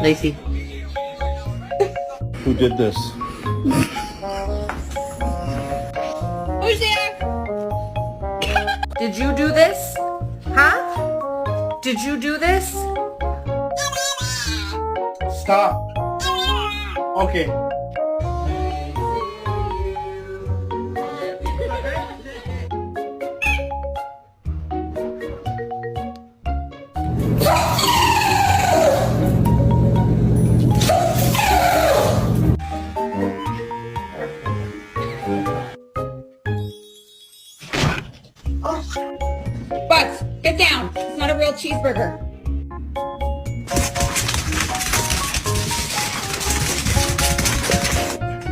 Lacey. Who did this? Who's there? Did you do this? Huh? Did you do this? Stop. Okay. Bugs, get down. It's not a real cheeseburger.